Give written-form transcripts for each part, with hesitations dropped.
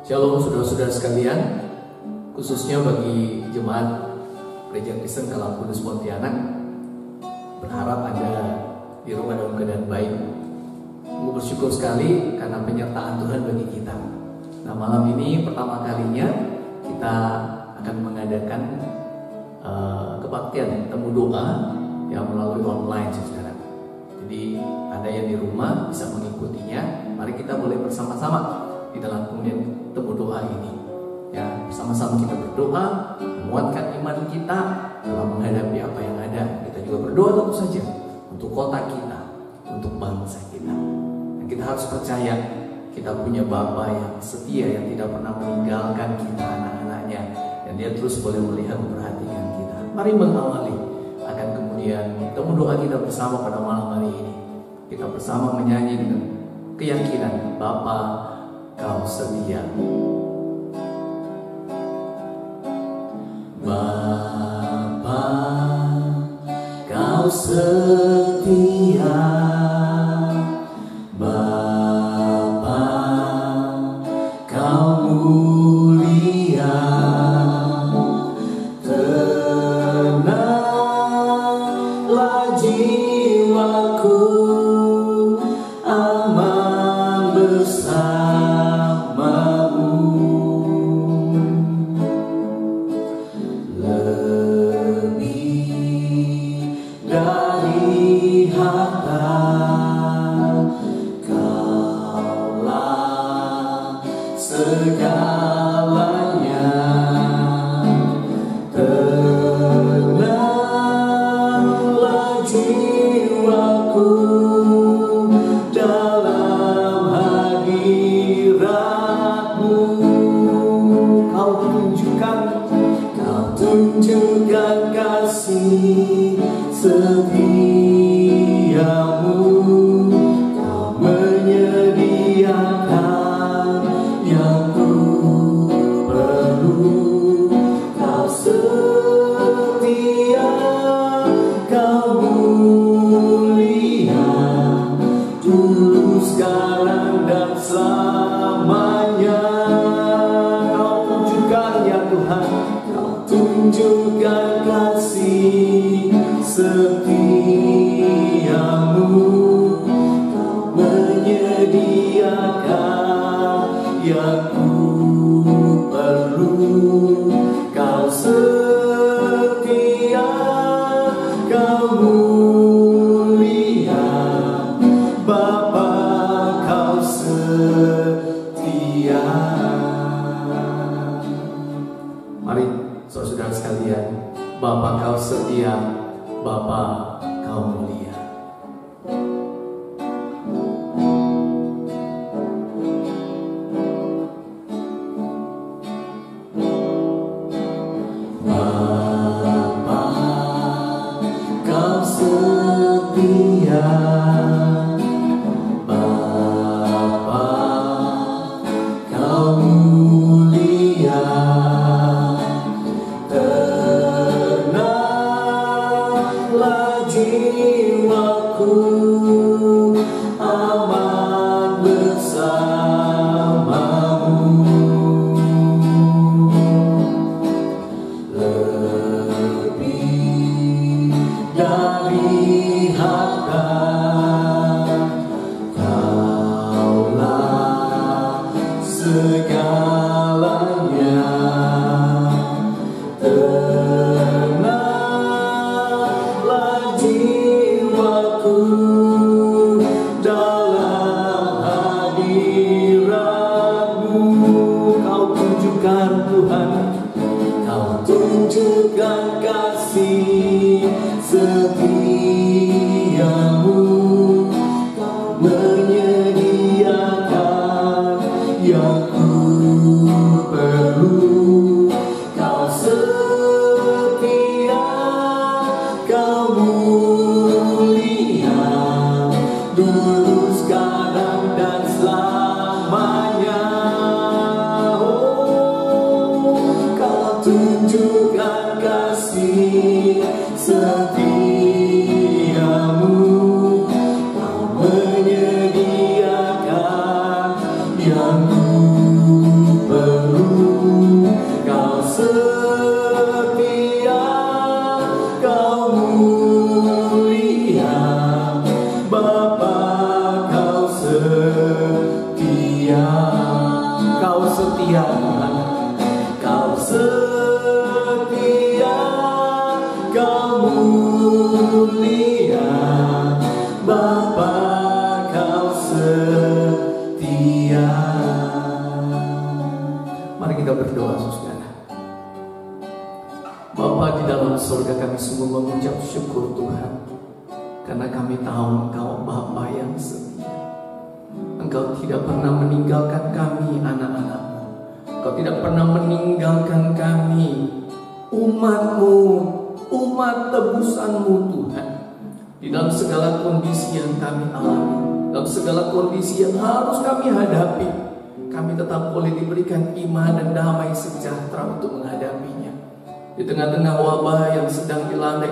Shalom saudara-saudara sekalian, khususnya bagi jemaat Gereja Kristen Kalam Kudus Pontianak. Berharap Anda di rumah dalam keadaan baik. Aku bersyukur sekali karena penyertaan Tuhan bagi kita. Nah, malam ini pertama kalinya kita akan mengadakan kebaktian temu doa yang melalui online, saudara. Jadi Anda yang di rumah bisa mengikutinya. Mari kita boleh bersama-sama di dalam kemudian temu doa ini, ya, bersama-sama kita berdoa, menguatkan iman kita dalam menghadapi apa yang ada. Kita juga berdoa tentu saja untuk kota kita, untuk bangsa kita. Dan kita harus percaya kita punya Bapa yang setia, yang tidak pernah meninggalkan kita anak-anaknya, dan Dia terus boleh melihat, memperhatikan kita. Mari mengawali akan kemudian temu doa kita bersama pada malam hari ini. Kita bersama menyanyi dengan keyakinan, Bapa Kau setia. Bapa, Kau setia. Bapa, Kau mulia. Tenanglah jiwaku, aman bersama. Segalanya, tenanglah jiwaku dalam hadirat-Mu. Kau tunjukkan kasih setiamu. Kau menyediakan yang ku perlu. Kau setia, Kau mulia, dulu, sekarang, dan selamanya. Kau tunjukkan ya Tuhan, Kau tunjukkan kasih setiamu. Kau menyediakan yang ku perlu. Kau setia, Kau mulia, Bapa Kau setia. Mari saudara sekalian, Bapa Kau setia, Bapa Kau mulia. Jiwaku aman bersamamu. Lebih dari harta, Kaulah segalanya. Dalam hadirat-Mu, Kau tunjukkan Tuhan, Kau tunjukkan kasih setiamu. Kau menyediakan yang ku perlu. Kau setia, Kau mulia, dulu, sekarang, dan selamanya. Oh, Kau tunjukkan kasih setiamu. Kau mulia, Bapa Kau setia. Mari kita berdoa, saudara. Bapa di dalam surga, kami sungguh mengucap syukur Tuhan, karena kami tahu Engkau Bapa yang setia. Engkau tidak pernah meninggalkan kami, anak-anak-Mu. Engkau tidak pernah meninggalkan kami, umat-Mu, umat tebusan-Mu Tuhan. Di dalam segala kondisi yang kami alami, dalam segala kondisi yang harus kami hadapi, kami tetap boleh diberikan iman dan damai sejahtera untuk menghadapinya. Di tengah-tengah wabah yang sedang dilanda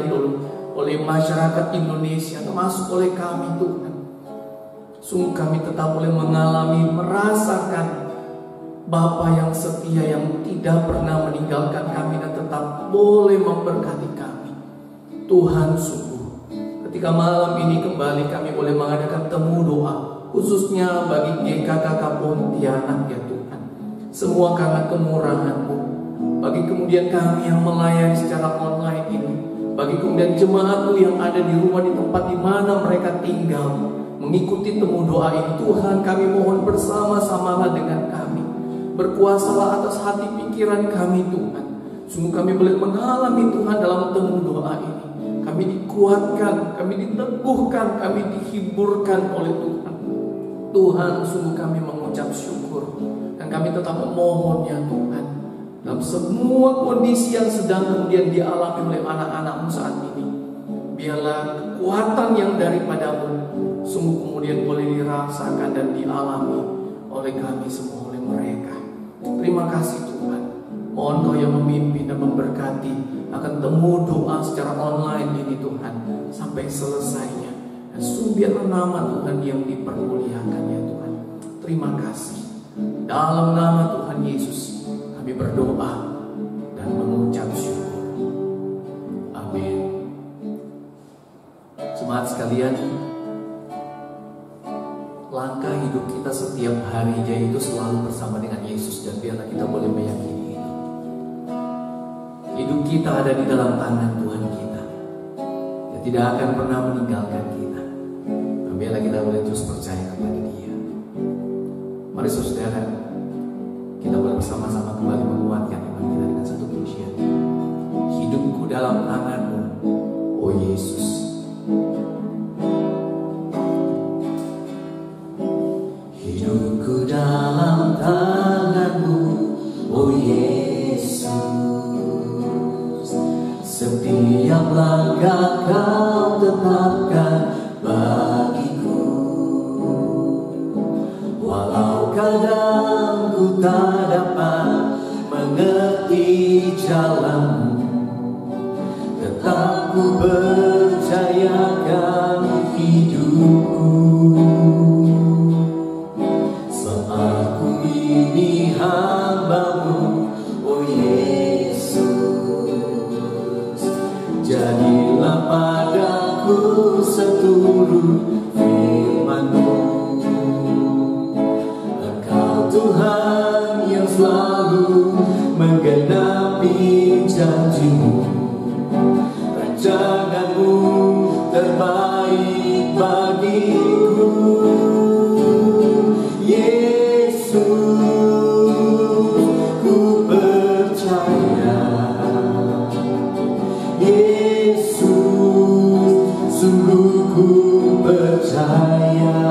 oleh masyarakat Indonesia, termasuk oleh kami Tuhan, sungguh kami tetap boleh mengalami, merasakan Bapa yang setia, yang tidak pernah meninggalkan kami dan tetap boleh memberkati kami. Tuhan, sungguh ketika malam ini kembali kami boleh mengadakan temu doa, khususnya bagi GKKK Pontianak ya Tuhan. Semua karena kemurahan-Mu. Bagi kemudian kami yang melayani secara online ini, bagi kemudian jemaat-Mu yang ada di rumah, di tempat di mana mereka tinggal, mengikuti temu doa ini, Tuhan, kami mohon bersama-samalah dengan kami. Berkuasalah atas hati pikiran kami Tuhan. Sungguh kami boleh mengalami Tuhan dalam temu doa ini. Kami dikuatkan, kami diteguhkan, kami dihiburkan oleh Tuhan. Tuhan, sungguh kami mengucap syukur, dan kami tetap memohon ya Tuhan, dalam semua kondisi yang sedang kemudian dialami oleh anak-anak-Mu saat ini, biarlah kekuatan yang daripada-Mu sungguh kemudian boleh dirasakan dan dialami oleh kami semua, oleh mereka. Terima kasih Tuhan. Mohon Kau yang memimpin dan memberkati akan temu doa secara online ini Tuhan, sampai selesainya. Dan sungguh biarlah nama Tuhan yang dipermuliakan ya Tuhan. Terima kasih. Dalam nama Tuhan Yesus kami berdoa dan mengucap syukur. Amin. Jemaat sekalian, langkah hidup kita setiap harinya itu selalu bersama dengan Yesus, dan biarlah kita boleh meyakini itu. Hidup kita ada di dalam tangan Tuhan kita. Dia tidak akan pernah meninggalkan kita. Dan biarlah kita boleh terus percaya kepada Dia. Mari saudara, kita boleh bersama-sama kembali menguatkan iman kita dengan satu pujian. Hidupku dalam tangan-Mu, oh Yesus. Hidupku dalam tangan-Mu, oh Yesus. Setiap langkah Kau tetapkan bagiku. Walau kadang ku tak dapat mengerti jalan-Mu, tetap ku percayakan hidupku. Seaku ini hamba-Mu, oh Yesus. Jadilah padaku seturut firman-Mu. Tuhan yang selalu menggenapi janji-Mu. Rancangan-Mu terbaik bagiku. Yesus, ku percaya. Yesus, sungguh ku percaya.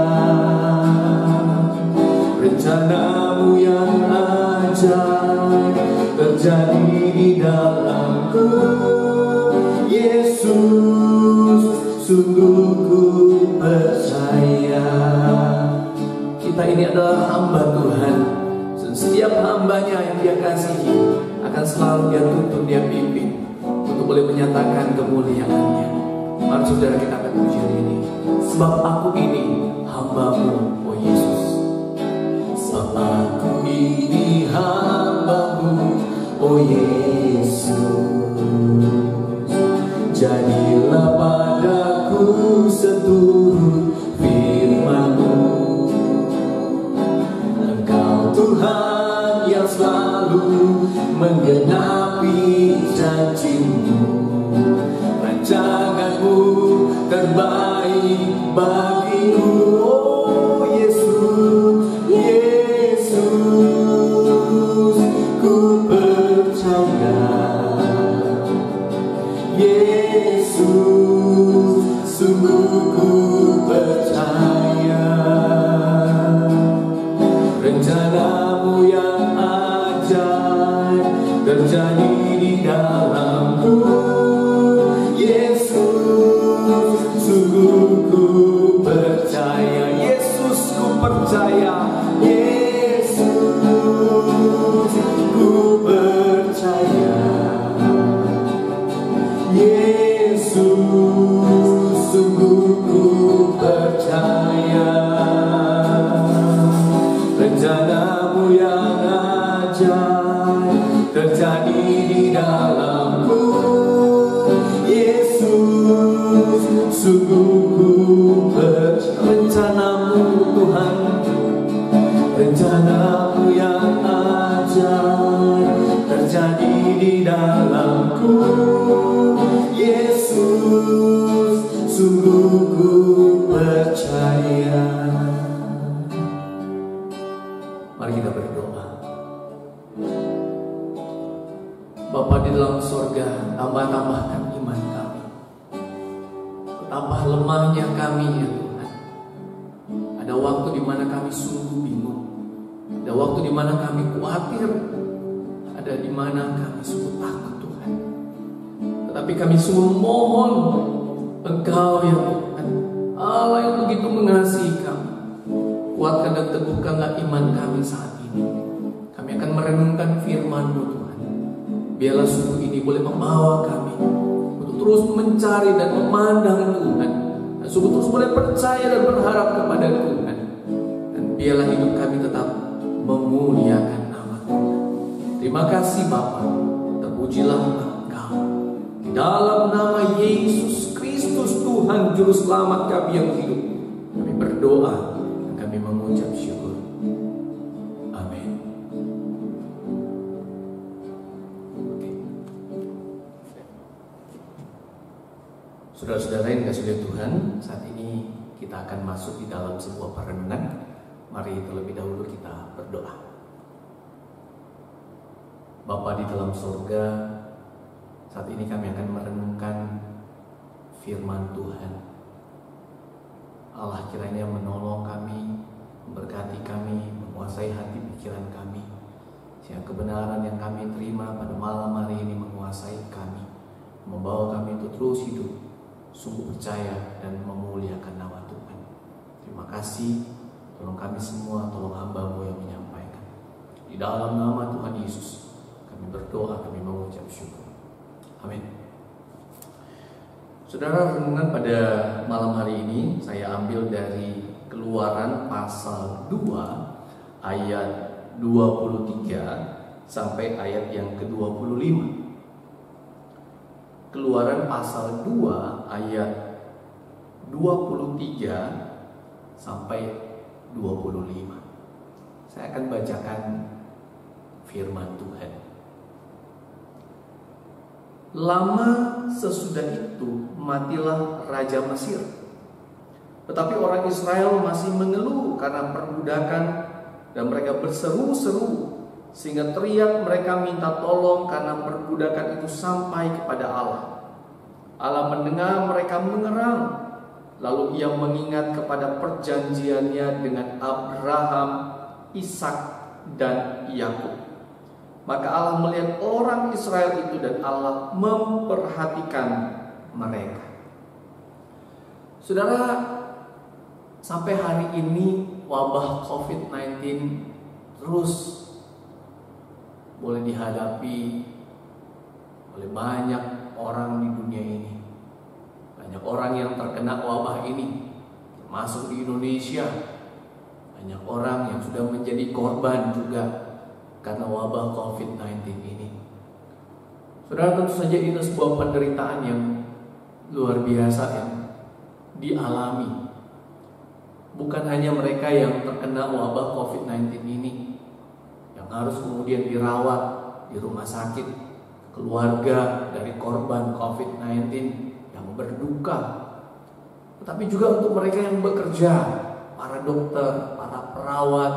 Rencana-Mu yang ajaib terjadi di dalamku. Yesus, sungguh ku percaya. Kita ini adalah hamba Tuhan. Setiap hambanya yang Dia kasihi akan selalu Dia tuntun, Dia pimpin untuk boleh menyatakan kemuliaan-Nya. Mari saudara, kita akan pujian ini. Sebab aku ini hamba-Mu, oh Yesus. Aku ini hamba-Mu, oh Yesus. Jadilah padaku seturut firman-Mu. Engkau Tuhan yang selalu menggenapi janji-Mu. baik bagiku. Oh Yesus, Yesus, ku percaya. Yesus, sungguh ku percaya. Rencanamu yang ajaib terjadi di dalamku. Yesus, sungguh ku percaya. Yesus, ku percaya. Yesus, ku percaya. Yesus, sungguh ku percaya. Rencanamu yang ajaib terjadi di dalamku. Yesus, sungguh ku percaya. Rencanamu Tuhan, rencanamu yang ajaib terjadi di dalamku. Yesus, sungguh ku percaya. Mari kita berdoa. Bapa di dalam sorga, tambah-tambahkan iman kami. Betapa lemahnya kami ya Tuhan. Ada waktu di mana kami sungguh bingung. Ada waktu di mana kami khawatir. Ada di mana kami sungguh takut Tuhan. Tetapi kami sungguh mohon Engkau ya Tuhan, Allah yang begitu mengasihi kami, kuatkan dan teguhkanlah iman kami saat ini. Kami akan merenungkan firman-Mu Tuhan. Biarlah sungguh ini boleh membawa kami untuk terus mencari dan memandang Tuhan, dan sungguh terus boleh percaya dan berharap kepada Tuhan. Dan biarlah hidup kami tetap memuliakan nama Tuhan. Terima kasih Bapa, terpujilah Engkau. Di dalam nama Yesus Kristus Tuhan Juru Selamat kami yang hidup, kami berdoa dan kami mengucap syukur. Amin. Saudara-saudara yang dikasihi Tuhan, saat ini kita akan masuk di dalam sebuah perenungan. Mari terlebih dahulu kita berdoa. Bapa di dalam surga, saat ini kami akan merenungkan firman Tuhan. Allah kiranya menolong kami, memberkati kami, menguasai hati pikiran kami, sehingga kebenaran yang kami terima pada malam hari ini menguasai kami, membawa kami untuk terus hidup sungguh percaya dan memuliakan nama Tuhan. Terima kasih, tolong kami semua, tolong hamba-Mu yang menyampaikan. Di dalam nama Tuhan Yesus kami berdoa, kami mengucap syukur. Amin. Saudara, renungan pada malam hari ini saya ambil dari Keluaran pasal 2 ayat 23 sampai ayat yang ke-25. Keluaran pasal 2 ayat 23 sampai 25. Saya akan bacakan firman Tuhan. Lama sesudah itu matilah Raja Mesir. Tetapi orang Israel masih mengeluh karena perbudakan, dan mereka berseru-seru sehingga teriak mereka minta tolong karena perbudakan itu sampai kepada Allah. Allah mendengar mereka mengerang, lalu Ia mengingat kepada perjanjiannya dengan Abraham, Ishak, dan Yakub. Maka Allah melihat orang Israel itu dan Allah memperhatikan mereka. Saudara, sampai hari ini wabah COVID-19 terus boleh dihadapi oleh banyak orang di dunia ini. Banyak orang yang terkena wabah ini, termasuk di Indonesia. Banyak orang yang sudah menjadi korban juga karena wabah COVID-19 ini. Saudara, tentu saja ini sebuah penderitaan yang luar biasa yang dialami. Bukan hanya mereka yang terkena wabah COVID-19 ini yang harus kemudian dirawat di rumah sakit, keluarga dari korban COVID-19 yang berduka. tetapi juga untuk mereka yang bekerja, para dokter, para perawat.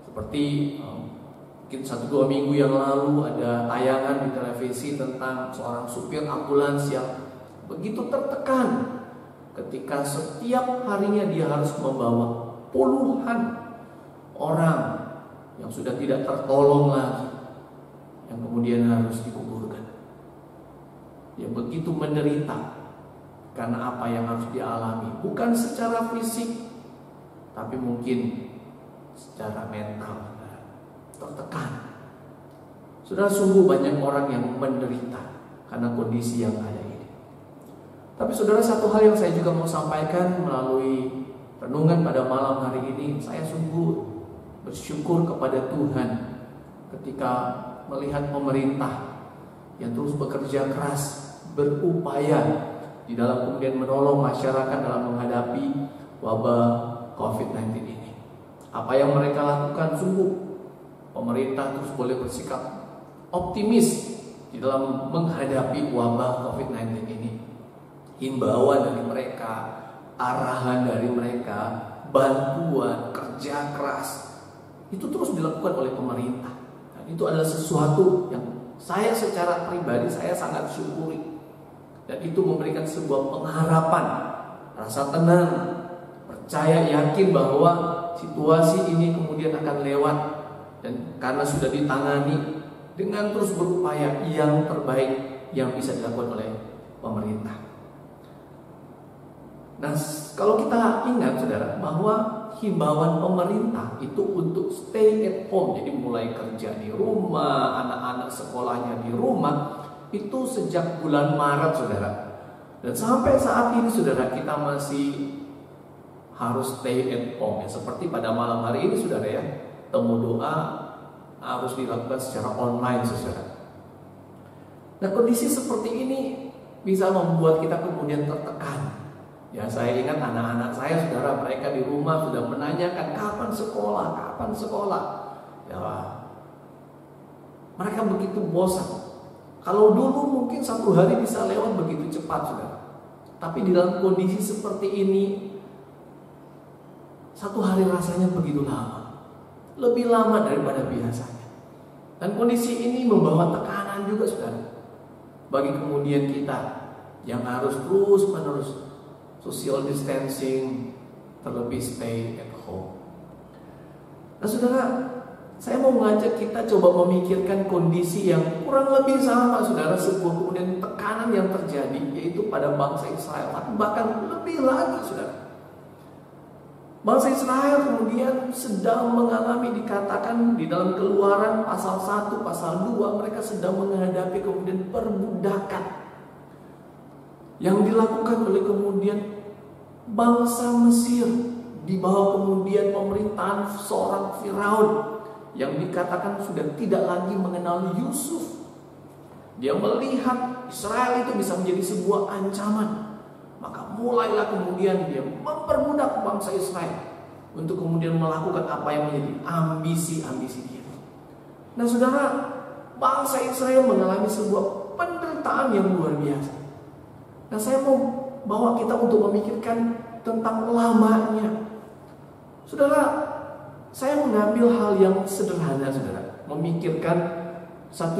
Seperti mungkin 1-2 minggu yang lalu ada tayangan di televisi tentang seorang supir ambulans yang begitu tertekan ketika setiap harinya dia harus membawa puluhan orang yang sudah tidak tertolong lagi, yang kemudian harus dikuburkan. Dia begitu menderita karena apa yang harus dialami, bukan secara fisik, tapi mungkin secara mental, tertekan. Sudah sungguh banyak orang yang menderita karena kondisi yang ada ini. Tapi saudara, satu hal yang saya juga mau sampaikan melalui renungan pada malam hari ini, saya sungguh bersyukur kepada Tuhan ketika melihat pemerintah yang terus bekerja keras, berupaya di dalam kemudian menolong masyarakat dalam menghadapi wabah COVID-19 ini. Apa yang mereka lakukan, sungguh pemerintah terus boleh bersikap optimis di dalam menghadapi wabah COVID-19 ini. Himbauan dari mereka, arahan dari mereka, bantuan, kerja keras, itu terus dilakukan oleh pemerintah. Dan itu adalah sesuatu yang saya secara pribadi saya sangat syukuri. Dan itu memberikan sebuah pengharapan, rasa tenang, percaya, yakin bahwa situasi ini kemudian akan lewat. Dan karena sudah ditangani dengan terus berupaya yang terbaik yang bisa dilakukan oleh pemerintah. Nah, kalau kita ingat saudara bahwa himbauan pemerintah itu untuk stay at home, jadi mulai kerja di rumah, anak-anak sekolahnya di rumah, itu sejak bulan Maret saudara. Dan sampai saat ini saudara, kita masih harus stay at home ya. Seperti pada malam hari ini saudara ya, temu doa harus dilakukan secara online saudara. Nah, kondisi seperti ini bisa membuat kita kemudian tertekan. Ya, saya ingat anak-anak saya saudara, mereka di rumah sudah menanyakan kapan sekolah, kapan sekolah. Ya, mereka begitu bosan. Kalau dulu mungkin 1 hari bisa lewat begitu cepat saudara. Tapi di dalam kondisi seperti ini 1 hari rasanya begitu lama. Lebih lama daripada biasanya. Dan kondisi ini membawa tekanan juga saudara, bagi kemudian kita yang harus terus menerus social distancing, terlebih stay at home. Nah saudara, saya mau mengajak kita coba memikirkan kondisi yang kurang lebih sama saudara, sebuah kemudian tekanan yang terjadi yaitu pada bangsa Israel, bahkan lebih lagi saudara. Bangsa Israel kemudian sedang mengalami, dikatakan di dalam Keluaran pasal 1, pasal 2, mereka sedang menghadapi kemudian perbudakan yang dilakukan oleh kemudian bangsa Mesir di bawah kemudian pemerintahan seorang Firaun yang dikatakan sudah tidak lagi mengenal Yusuf. Dia melihat Israel itu bisa menjadi sebuah ancaman, maka mulailah kemudian dia memperbudak bangsa Israel untuk kemudian melakukan apa yang menjadi ambisi-ambisi dia. Nah saudara, bangsa Israel mengalami sebuah penderitaan yang luar biasa. Nah, saya mau bawa kita untuk memikirkan tentang lamanya. Saudara, saya mengambil hal yang sederhana saudara, memikirkan satu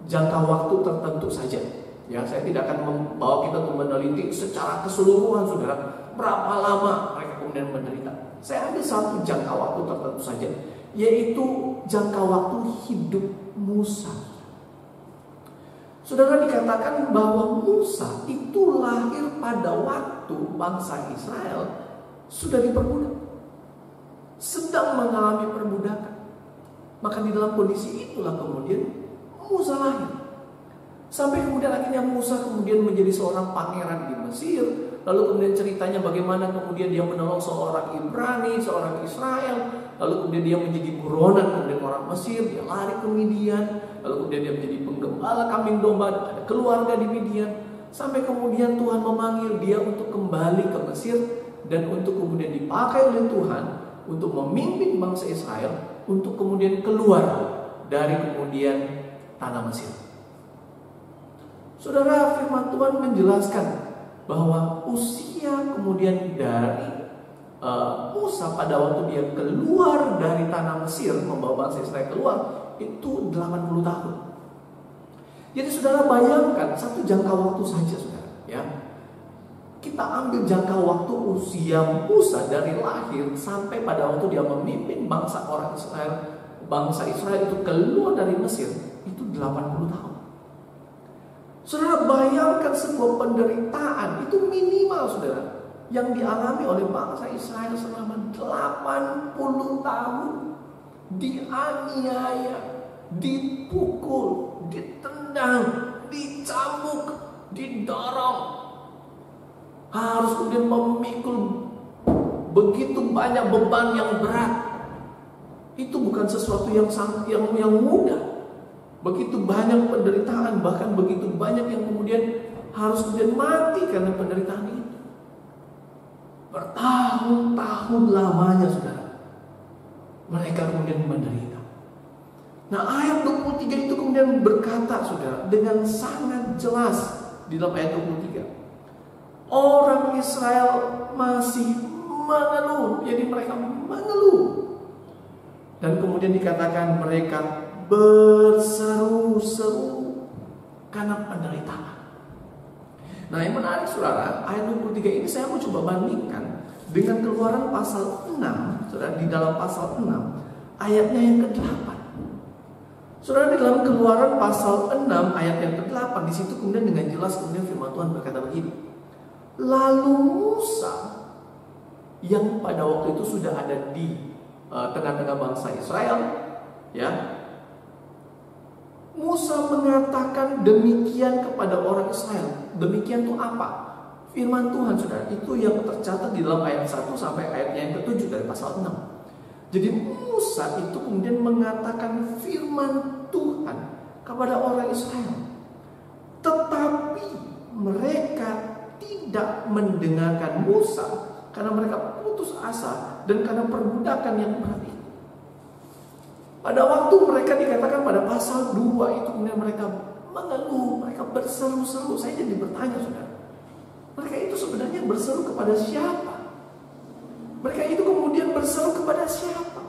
jangka waktu tertentu saja. Ya, saya tidak akan membawa kita untuk meneliti secara keseluruhan saudara, berapa lama mereka kemudian menderita. Saya ambil satu jangka waktu tertentu saja, yaitu jangka waktu hidup Musa. Saudara, dikatakan bahwa Musa itu lahir pada waktu bangsa Israel sudah diperbudak, sedang mengalami perbudakan. Maka di dalam kondisi itulah kemudian Musa lahir. Sampai kemudian akhirnya Musa kemudian menjadi seorang pangeran di Mesir. Lalu kemudian ceritanya bagaimana kemudian dia menolong seorang Ibrani, seorang Israel. Lalu kemudian dia menjadi buronan kemudian orang Mesir, dia lari ke Midian. Lalu kemudian dia menjadi penggembala kambing domba, ada keluarga di Midian. Sampai kemudian Tuhan memanggil dia untuk kembali ke Mesir dan untuk kemudian dipakai oleh Tuhan untuk memimpin bangsa Israel untuk kemudian keluar dari kemudian tanah Mesir. Saudara, firman Tuhan menjelaskan bahwa usia kemudian dari Musa pada waktu dia keluar dari tanah Mesir, membawa bangsa Israel keluar, itu 80 tahun. Jadi saudara bayangkan satu jangka waktu saja saudara, ya. Kita ambil jangka waktu usia Musa dari lahir sampai pada waktu dia memimpin bangsa Israel itu keluar dari Mesir, itu 80 tahun. Saudara bayangkan sebuah penderitaan itu minimal saudara yang dialami oleh bangsa Israel selama 80 tahun. Dianiaya, dipukul, ditendang, dicambuk, didorong. Harus kemudian memikul begitu banyak beban yang berat. Itu bukan sesuatu yang mudah. Begitu banyak penderitaan, bahkan begitu banyak yang kemudian harus kemudian mati karena penderitaan itu. Bertahun-tahun lamanya saudara, mereka kemudian menderita. Nah ayat 23 itu kemudian berkata saudara dengan sangat jelas di dalam ayat 23, orang Israel masih mengeluh. Jadi mereka mengeluh. Dan kemudian dikatakan mereka berseru-seru karena penderitaan. Nah yang menarik saudara, ayat 23 ini saya mau coba bandingkan dengan Keluaran pasal 6. Saudara, di dalam pasal 6 ayatnya yang ke-8. Saudara, di dalam Keluaran pasal 6 ayat yang ke-8, di situ kemudian dengan jelas kemudian firman Tuhan berkata begini. Lalu Musa yang pada waktu itu sudah ada di tengah-tengah bangsa Israel, ya, Musa mengatakan demikian kepada orang Israel. Demikian itu apa? Firman Tuhan saudara, itu yang tercatat di dalam ayat 1 sampai ayatnya yang ke-7 dari pasal 6. Jadi Musa itu kemudian mengatakan firman Tuhan kepada orang Israel. Tetapi mereka tidak mendengarkan Musa karena mereka putus asa dan karena perbudakan yang berat itu. Pada waktu mereka dikatakan pada pasal 2 itu kemudian mereka mengeluh, mereka berseru-seru. Saya jadi bertanya saudara, mereka itu sebenarnya berseru kepada siapa? Mereka itu kemudian berseru kepada siapa?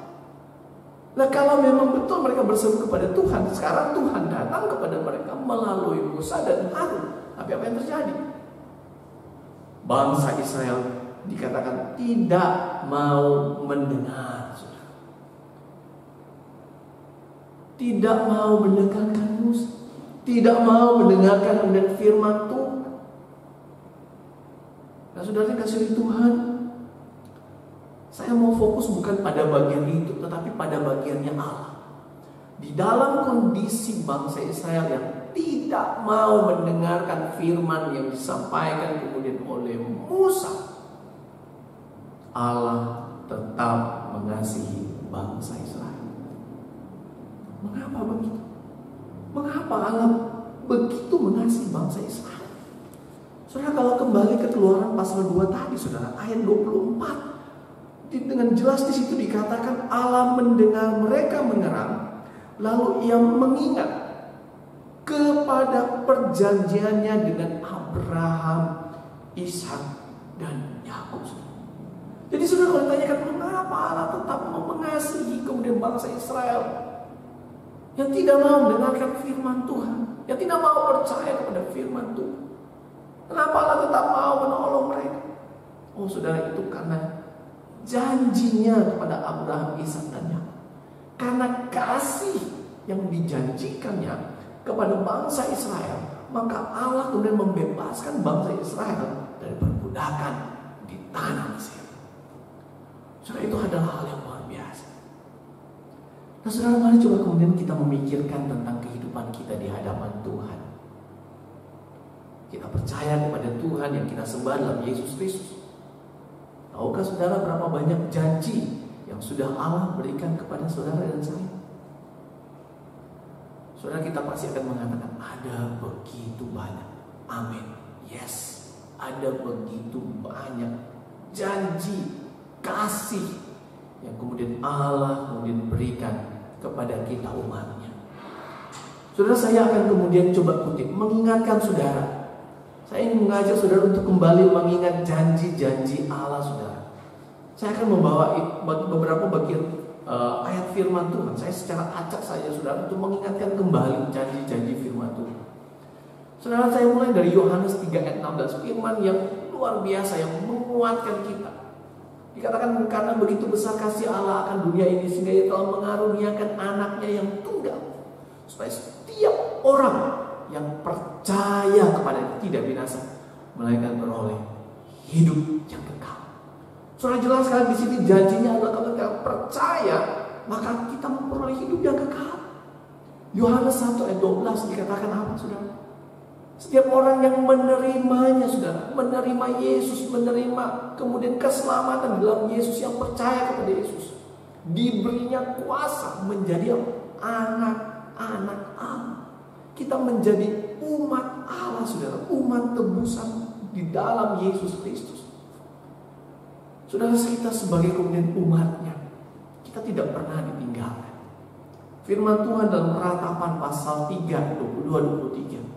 Nah kalau memang betul mereka berseru kepada Tuhan, sekarang Tuhan datang kepada mereka melalui Musa dan Harun. Tapi apa yang terjadi? Bangsa Israel dikatakan tidak mau mendengar. Tidak mau mendengarkan Musa, tidak mau mendengarkan kemudian firman Tuhan. Nah saudara kasih Tuhan, saya mau fokus bukan pada bagian itu, tetapi pada bagiannya Allah. Di dalam kondisi bangsa Israel yang tidak mau mendengarkan firman yang disampaikan kemudian oleh Musa, Allah tetap mengasihi bangsa Israel. Mengapa begitu? Mengapa Allah begitu mengasihi bangsa Israel? Saudara, kalau kembali ke Keluaran pasal 2 tadi, saudara, ayat 24, dengan jelas di situ dikatakan Allah mendengar mereka mengerang, lalu Ia mengingat kepada perjanjiannya dengan Abraham, Ishak, dan Yakub. Jadi saudara, kalau ditanyakan mengapa Allah tetap mengasihi kemudian bangsa Israel yang tidak mau mendengarkan firman Tuhan, yang tidak mau percaya kepada firman Tuhan, kenapa Allah tetap mau menolong mereka? Oh saudara, itu karena janjinya kepada Abraham, Ishak, dan Yakub. Karena kasih yang dijanjikannya kepada bangsa Israel, maka Allah kemudian membebaskan bangsa Israel dari perbudakan di tanah Mesir. Saudara, itu adalah hal yang luar biasa. Nah saudara, mari coba kemudian kita memikirkan tentang kehidupan kita di hadapan Tuhan. Kita percaya kepada Tuhan yang kita sembah dalam Yesus Kristus. Tahukah saudara berapa banyak janji yang sudah Allah berikan kepada saudara dan saya? Saudara, kita pasti akan mengatakan ada begitu banyak. Amin. Yes, ada begitu banyak janji, kasih yang kemudian Allah kemudian berikan kepada kita umatnya. Saudara, saya akan kemudian coba kutip, mengingatkan saudara. Saya ingin mengajak saudara untuk kembali mengingat janji-janji Allah saudara. Saya akan membawa beberapa bagian ayat firman Tuhan. Saya secara acak saja saudara untuk mengingatkan kembali janji-janji firman Tuhan. Saudara, saya mulai dari Yohanes 3 ayat 16, firman yang luar biasa yang menguatkan kita. Dikatakan karena begitu besar kasih Allah akan dunia ini sehingga Ia telah mengaruniakan anaknya yang tunggal, supaya setiap orang yang percaya kepada tidak binasa, melainkan beroleh hidup yang kekal. Saudara, jelas sekali di sini janjinya adalah kalau kita percaya maka kita memperoleh hidup yang kekal. Yohanes 1 ayat 12 dikatakan apa saudara? Setiap orang yang menerimanya saudara, menerima Yesus, menerima kemudian keselamatan dalam Yesus, yang percaya kepada Yesus, diberinya kuasa menjadi anak-anak Allah. Kita menjadi umat Allah saudara, umat tebusan di dalam Yesus Kristus. Saudara, kita sebagai kemudian umatnya, kita tidak pernah ditinggalkan. Firman Tuhan dalam Ratapan pasal 3, 22-23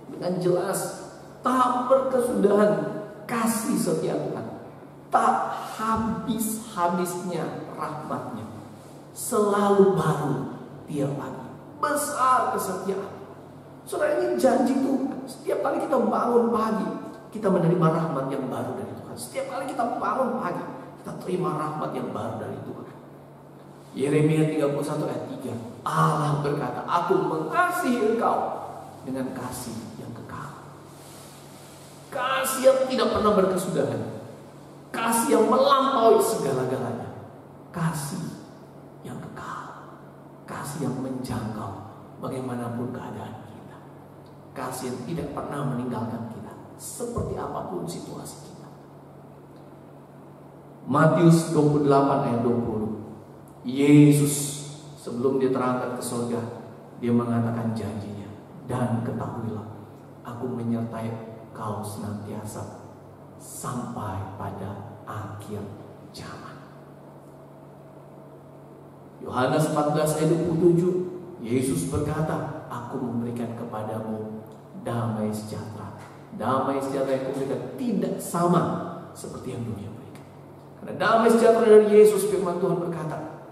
dengan jelas, tak berkesudahan kasih setia Tuhan, tak habis-habisnya rahmatnya, selalu baru tiap pagi, besar kesetiaan. Saudara, ini janji Tuhan. Setiap kali kita bangun pagi, kita menerima rahmat yang baru dari Tuhan. Setiap kali kita bangun pagi, kita terima rahmat yang baru dari Tuhan. Yeremia 31 ayat 3, Allah berkata, aku mengasihi engkau dengan kasih yang kekal. Kasih yang tidak pernah berkesudahan, kasih yang melampaui segala-galanya, kasih yang kekal, kasih yang menjangkau bagaimanapun keadaan kita, kasih yang tidak pernah meninggalkan kita seperti apapun situasi kita. Matius 28 ayat 20, Yesus sebelum dia terangkat ke surga, dia mengatakan janjinya, dan ketahuilah, aku menyertai kau senantiasa sampai pada akhir zaman. Yohanes 14 ayat 27, Yesus berkata, aku memberikan kepadamu damai sejahtera. Damai sejahtera yang kuberikan tidak sama seperti yang dunia berikan. Karena damai sejahtera dari Yesus, firman Tuhan berkata,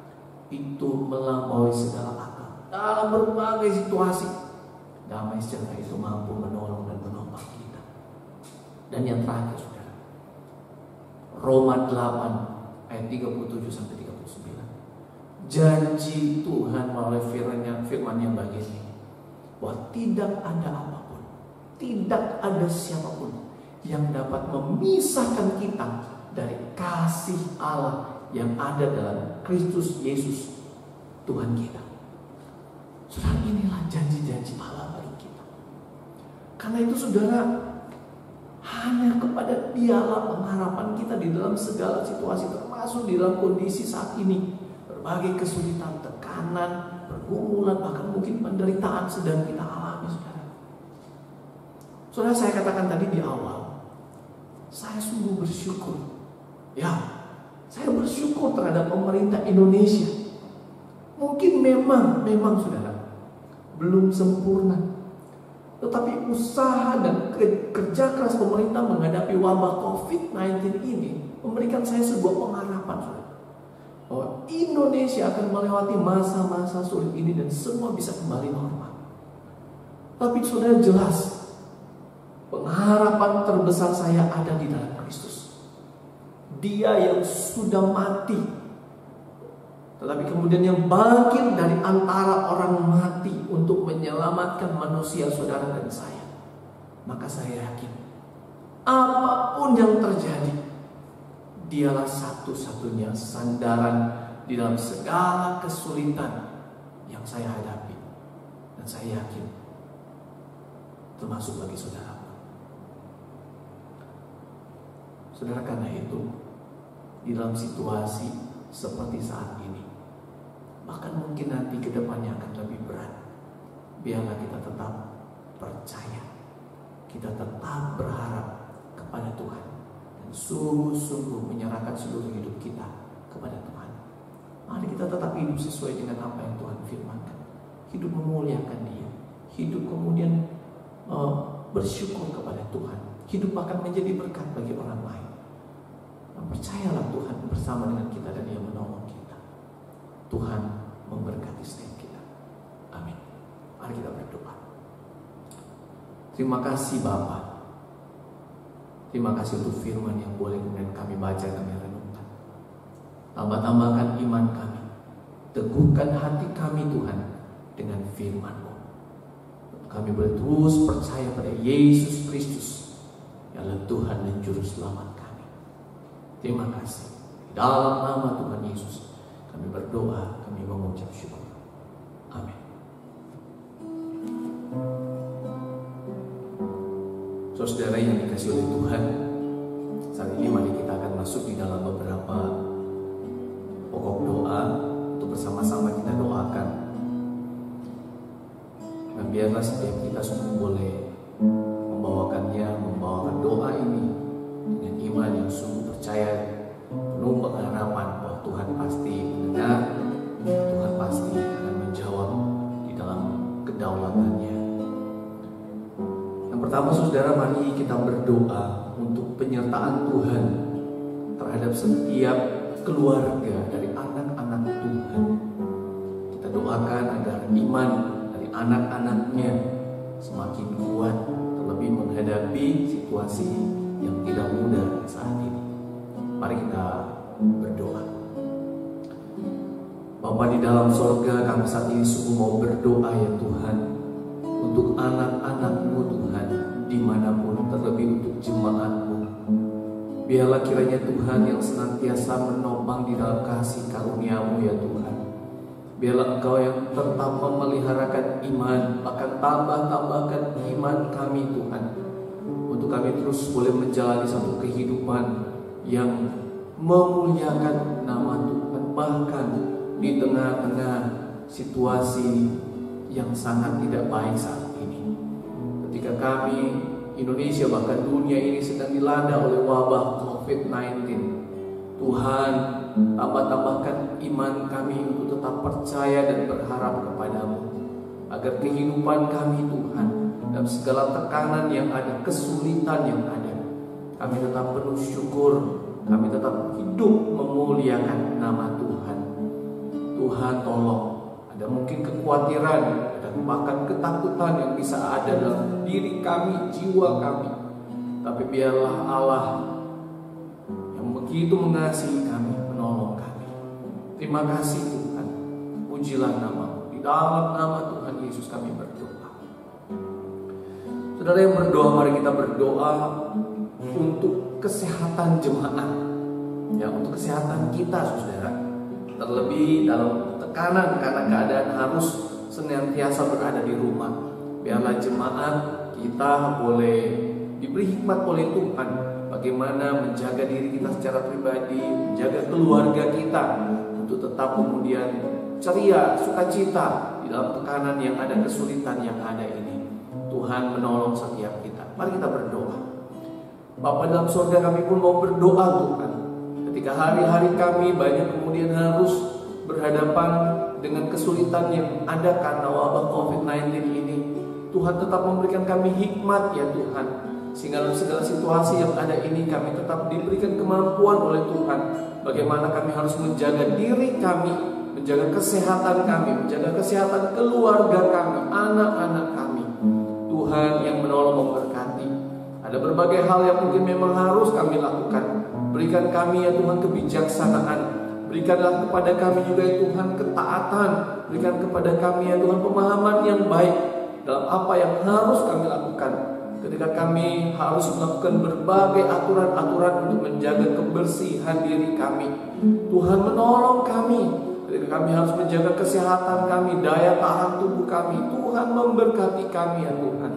itu melampaui segala akal. Dalam berbagai situasi, damai sejahtera itu mampu menolong dan menopang kita. Dan yang terakhir saudara, Roma 8 ayat 37-39, janji Tuhan melalui firman yang bagian ini, bahwa tidak ada apapun, tidak ada siapapun yang dapat memisahkan kita dari kasih Allah yang ada dalam Kristus Yesus Tuhan kita. Saudara, inilah janji-janji Allah bagi kita. Karena itu saudara, hanya kepada Dialah pengharapan kita di dalam segala situasi, termasuk di dalam kondisi saat ini. Berbagai kesulitan, tekanan, pergumulan, bahkan mungkin penderitaan sedang kita alami saudara. Saudara, saya katakan tadi di awal, saya sungguh bersyukur. Ya, saya bersyukur terhadap pemerintah Indonesia. Mungkin memang saudara, belum sempurna. Tetapi usaha dan kerja keras pemerintah menghadapi wabah COVID-19 ini memberikan saya sebuah pengharapan saudara, bahwa Indonesia akan melewati masa-masa sulit ini dan semua bisa kembali normal. Tapi saudara, jelas pengharapan terbesar saya ada di dalam Kristus. Dia yang sudah mati, tetapi kemudian yang bangkit dari antara orang mati untuk menyelamatkan manusia saudara dan saya. Maka saya yakin, apapun yang terjadi, Dialah satu-satunya sandaran di dalam segala kesulitan yang saya hadapi. Dan saya yakin, termasuk bagi saudara. Saudara, karena itu, di dalam situasi seperti saat ini, bahkan mungkin nanti ke depannya akan lebih berat, biarlah kita tetap percaya, kita tetap berharap kepada Tuhan, dan sungguh-sungguh menyerahkan seluruh hidup kita kepada Tuhan. Mari kita tetap hidup sesuai dengan apa yang Tuhan firmankan, hidup memuliakan Dia, hidup kemudian bersyukur kepada Tuhan. hidup akan menjadi berkat bagi orang lain. Nah, percayalah Tuhan bersama dengan kita dan Dia menolong kita. Tuhan memberkati setiap kita. Amin. Mari kita berdoa. Terima kasih Bapa. Terima kasih untuk firman yang boleh kemudian kami baca, kami renungkan. Tambah-tambahkan iman kami. Teguhkan hati kami Tuhan dengan firman-Mu. Kami boleh terus percaya pada Yesus Kristus yang adalah Tuhan dan Juru Selamat kami. Terima kasih. Dalam nama Tuhan Yesus kami berdoa, kami mengucap syukur. Amin. Saudara yang dikasihi oleh Tuhan, saat ini mari kita akan masuk di dalam beberapa pokok doa untuk bersama-sama kita doakan. Dan biarlah setiap kita semua boleh membawakan doa ini dengan iman yang sungguh percaya, penuh pengharapan bahwa Tuhan pasti mendengar, Tuhan pasti akan menjawab di dalam kedaulatannya. Yang pertama saudara, mari kita berdoa untuk penyertaan Tuhan terhadap setiap keluarga dari anak-anak Tuhan. Kita doakan agar iman anak-anaknya semakin kuat, terlebih menghadapi situasi yang tidak mudah saat ini. Mari kita berdoa. Bapa di dalam sorga, kami saat ini sungguh mau berdoa ya Tuhan, untuk anak-anak-Mu Tuhan, dimanapun, terlebih untuk jemaat-Mu. Biarlah kiranya Tuhan yang senantiasa menopang di dalam kasih karunia-Mu ya Tuhan. Biarlah Engkau yang tetap memeliharakan iman, bahkan tambahkan iman kami Tuhan, untuk kami terus boleh menjalani satu kehidupan yang memuliakan nama Tuhan, bahkan di tengah-tengah situasi yang sangat tidak baik saat ini. Ketika kami Indonesia, bahkan dunia ini sedang dilanda oleh wabah COVID-19, Tuhan, tambahkan iman kami untuk tetap percaya dan berharap kepada-Mu, agar kehidupan kami Tuhan, dalam segala tekanan yang ada, kesulitan yang ada, kami tetap penuh syukur, kami tetap hidup memuliakan nama Tuhan. Tuhan tolong, ada mungkin kekhawatiran, ada bahkan ketakutan yang bisa ada dalam diri kami, jiwa kami, tapi biarlah Allah yang begitu mengasihi kami menolong kami. Terima kasih Tuhan, pujilah nama-Mu. Di dalam nama Tuhan Yesus kami berdoa. Saudara yang berdoa, mari kita berdoa untuk kesehatan jemaat, ya, untuk kesehatan kita saudara, terlebih dalam tekanan karena keadaan harus senantiasa berada di rumah. Biarlah jemaat kita boleh diberi hikmat oleh Tuhan bagaimana menjaga diri kita secara pribadi, menjaga keluarga kita untuk tetap kemudian ceria, sukacita di dalam tekanan yang ada, kesulitan yang ada ini. Tuhan menolong setiap kita. Mari kita berdoa. Bapa dalam surga, kami pun mau berdoa Tuhan, ketika hari-hari kami banyak kemudian harus berhadapan dengan kesulitan yang ada karena wabah COVID-19 ini. Tuhan tetap memberikan kami hikmat ya Tuhan, sehingga dalam segala situasi yang ada ini kami tetap diberikan kemampuan oleh Tuhan, bagaimana kami harus menjaga diri kami, menjaga kesehatan kami, menjaga kesehatan keluarga kami, anak-anak kami. Tuhan yang menolong, memberkati. Ada berbagai hal yang mungkin memang harus kami lakukan. Berikan kami ya Tuhan kebijaksanaan, berikanlah kepada kami juga ya Tuhan ketaatan, berikan kepada kami ya Tuhan pemahaman yang baik dalam apa yang harus kami lakukan ketika kami harus melakukan berbagai aturan-aturan untuk menjaga kebersihan diri kami. Tuhan menolong kami ketika kami harus menjaga kesehatan kami, daya tahan tubuh kami. Tuhan memberkati kami ya Tuhan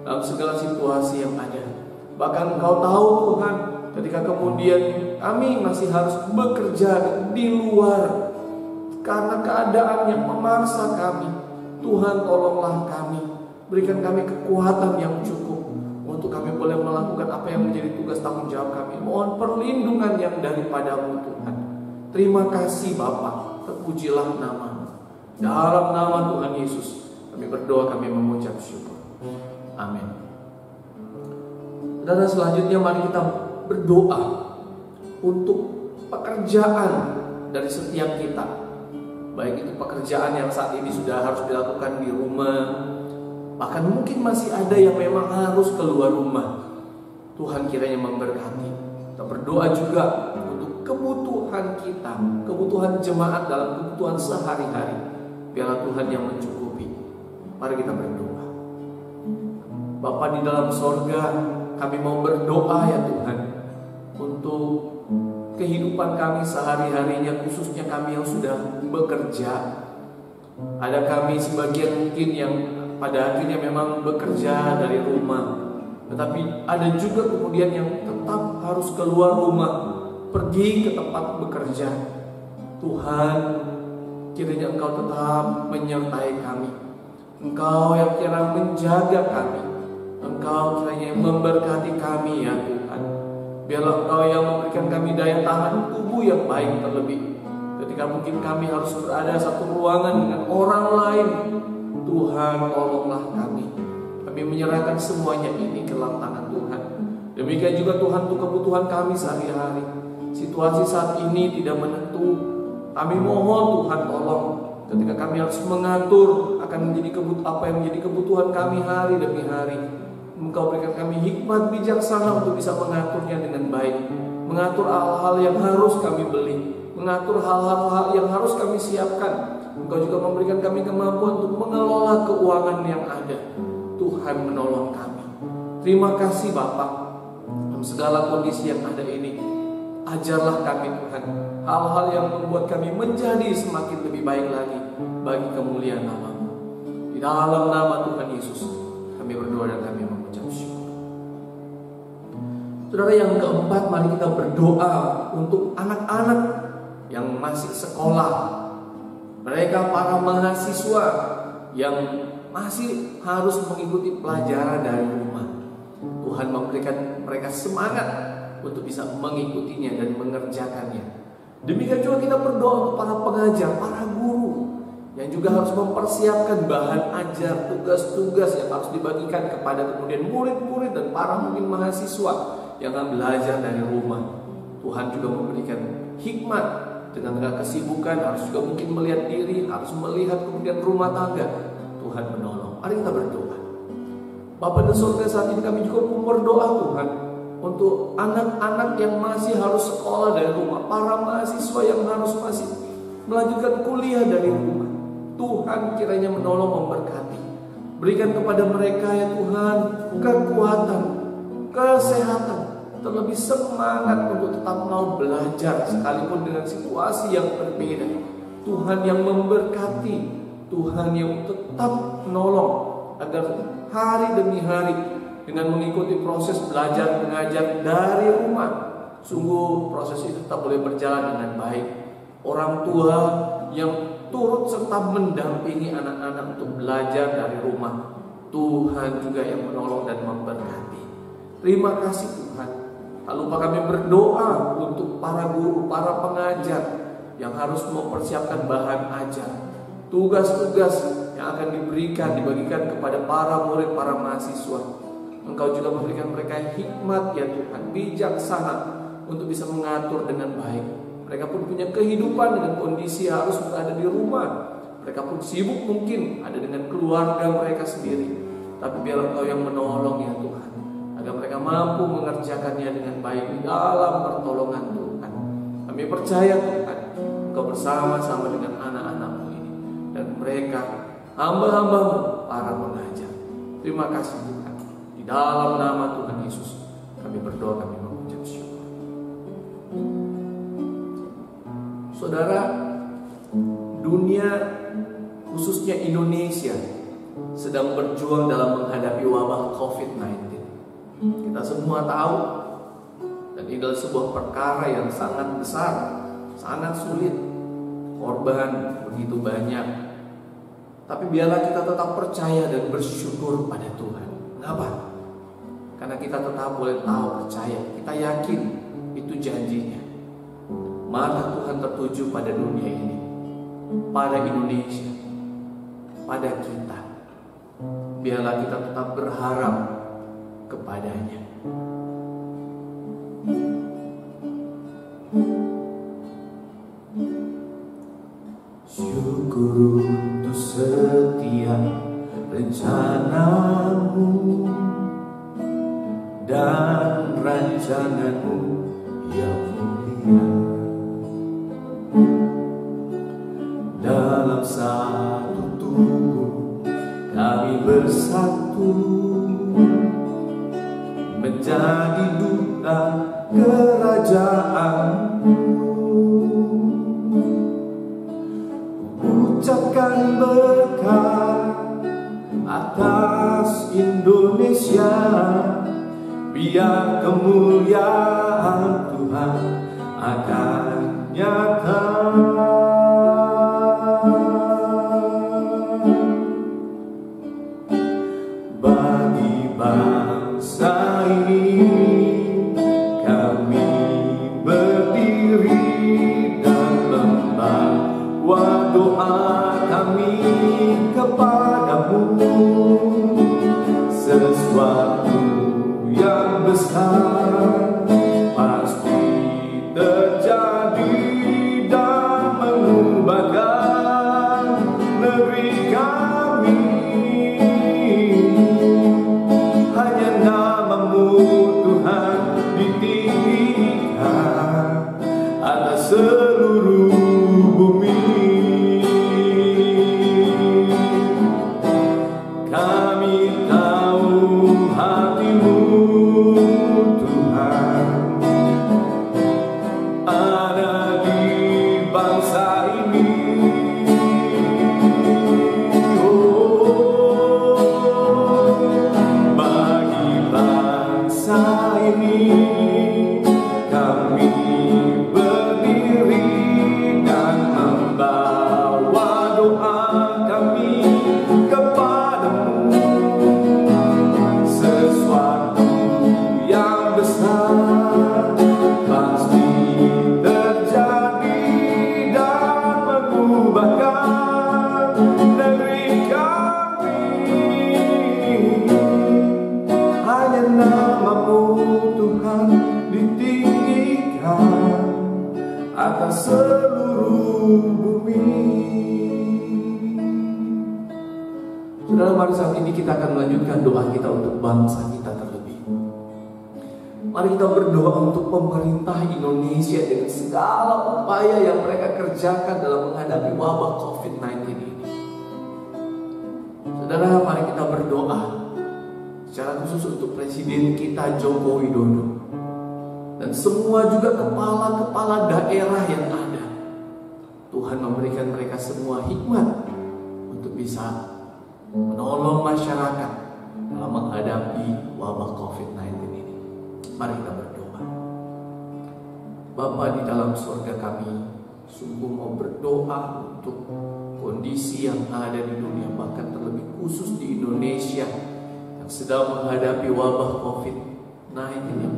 dalam segala situasi yang ada. Bahkan Engkau tahu Tuhan, ketika kemudian kami masih harus bekerja di luar karena keadaan yang memaksa kami, Tuhan tolonglah kami, berikan kami kekuatan yang cukup untuk kami boleh melakukan apa yang menjadi tugas tanggung jawab kami. Mohon perlindungan yang daripada-Mu Tuhan. Terima kasih Bapa, terpujilah nama-Mu. Dalam nama Tuhan Yesus kami berdoa, kami mengucap syukur. Amin. Saudara, selanjutnya mari kita berdoa untuk pekerjaan dari setiap kita. Baik itu pekerjaan yang saat ini sudah harus dilakukan di rumah, bahkan mungkin masih ada yang memang harus keluar rumah. Tuhan kiranya memberkati. Kita berdoa juga untuk kebutuhan kita, kebutuhan jemaat dalam kebutuhan sehari-hari. Biarlah Tuhan yang mencukupi. Mari kita berdoa. Bapa di dalam sorga, kami mau berdoa ya Tuhan, untuk kehidupan kami sehari-harinya, khususnya kami yang sudah bekerja. Ada kami sebagian mungkin yang pada akhirnya memang bekerja dari rumah, tetapi ada juga kemudian yang tetap harus keluar rumah, pergi ke tempat bekerja. Tuhan, kiranya Engkau tetap menyertai kami. Engkau yang kira menjaga kami. Engkau kiranya memberkati kami ya Tuhan. Biarlah Engkau yang memberikan kami daya tahan tubuh yang baik terlebih ketika mungkin kami harus berada satu ruangan dengan orang lain. Tuhan, tolonglah kami. Kami menyerahkan semuanya ini ke dalam tangan Tuhan. Demikian juga Tuhan untuk kebutuhan kami sehari-hari. Situasi saat ini tidak menentu. Kami mohon Tuhan tolong ketika kami harus mengatur akan menjadi apa yang menjadi kebutuhan kami hari demi hari. Engkau berikan kami hikmat bijaksana untuk bisa mengaturnya dengan baik. Mengatur hal-hal yang harus kami beli, mengatur hal-hal yang harus kami siapkan. Engkau juga memberikan kami kemampuan untuk mengelola keuangan yang ada. Tuhan menolong kami. Terima kasih Bapa. Dalam segala kondisi yang ada ini, ajarlah kami Tuhan hal-hal yang membuat kami menjadi semakin lebih baik lagi bagi kemuliaan nama-Mu. Di dalam nama Tuhan Yesus kami berdoa dan kami mengucap syukur. Saudara, yang keempat, mari kita berdoa untuk anak-anak yang masih sekolah. Mereka para mahasiswa yang masih harus mengikuti pelajaran dari rumah. Tuhan memberikan mereka semangat untuk bisa mengikutinya dan mengerjakannya. Demikian juga kita berdoa untuk para pengajar, para guru yang juga harus mempersiapkan bahan ajar, tugas-tugas yang harus dibagikan kepada kemudian murid-murid dan para mungkin mahasiswa yang akan belajar dari rumah. Tuhan juga memberikan hikmat dengan tengah kesibukan, harus juga mungkin melihat diri, harus melihat kemudian rumah tangga. Tuhan menolong. Mari kita berdoa. Bapa di surga, saat ini kami juga berdoa Tuhan untuk anak-anak yang masih harus sekolah dari rumah, para mahasiswa yang harus masih melanjutkan kuliah dari rumah. Tuhan kiranya menolong, memberkati. Berikan kepada mereka ya Tuhan kekuatan, kesehatan, terlebih semangat untuk tetap mau belajar sekalipun dengan situasi yang berbeda. Tuhan yang memberkati, Tuhan yang tetap menolong agar hari demi hari dengan mengikuti proses belajar mengajar dari rumah, sungguh proses itu tetap boleh berjalan dengan baik. Orang tua yang turut serta mendampingi anak-anak untuk belajar dari rumah, Tuhan juga yang menolong dan memberkati. Terima kasih Tuhan. Tak lupa kami berdoa untuk para guru, para pengajar yang harus mempersiapkan bahan ajar, tugas-tugas yang akan dibagikan kepada para murid, para mahasiswa. Engkau juga memberikan mereka hikmat ya Tuhan, bijaksana untuk bisa mengatur dengan baik. Mereka pun punya kehidupan dengan kondisi harus berada di rumah. Mereka pun sibuk mungkin ada dengan keluarga mereka sendiri. Tapi biarlah Engkau yang menolong ya Tuhan, agar mereka mampu mengerjakannya dengan baik di dalam pertolongan Tuhan. Kami percaya Tuhan, Engkau bersama-sama dengan anak-anak-Mu ini, dan mereka hamba-hamba-Mu, para pengajar. Terima kasih Tuhan. Di dalam nama Tuhan Yesus kami berdoa, kami mengucap syukur. Saudara, dunia khususnya Indonesia sedang berjuang dalam menghadapi wabah COVID-19. Kita semua tahu, dan ini adalah sebuah perkara yang sangat besar, sangat sulit. Korban begitu banyak. Tapi biarlah kita tetap percaya dan bersyukur pada Tuhan. Kenapa? Karena kita tetap boleh tahu, percaya, kita yakin itu janjinya. Mata Tuhan tertuju pada dunia ini, pada Indonesia, pada kita. Biarlah kita tetap berharap kepadanya. dan rancangan-Mu yang mulia. Dalam satu tubuh kami bersatu, menjadi duta kerajaan-Mu. Ucapkan berkat atas Indonesia, biar kemuliaan Tuhan akan nyata. Bagi bangsa ini kami berdiri dan membawa doa kami kepadamu. Sesuatu yang besar pasti terjadi dan mengubahkan negeri kami. Hanya nama-Mu Tuhan ditinggikan atas seluruh bumi. Kami tahu hati-Mu Tuhan ada di bangsa ini. Bagi bangsa ini kami berdiri dan membawa doa kami kepadamu. Sesuatu yang besar pasti terjadi dan mengubahkan negeri kami. Hanya nama-Mu Tuhan ditinggikan atas seluruh bumi. Saudara, mari saat ini kita akan melanjutkan doa kita untuk bangsa kita terlebih. Mari kita berdoa untuk pemerintah Indonesia dengan segala upaya yang mereka kerjakan dalam menghadapi wabah COVID-19 ini. Saudara, mari kita berdoa secara khusus untuk Presiden kita Joko Widodo dan semua juga kepala-kepala daerah yang ada. Tuhan memberikan mereka semua hikmat untuk bisa menolong masyarakat dalam menghadapi wabah COVID-19 ini. Mari kita berdoa. Bapa di dalam surga, kami sungguh mau berdoa untuk kondisi yang ada di dunia, bahkan terlebih khusus di Indonesia yang sedang menghadapi wabah COVID-19 yang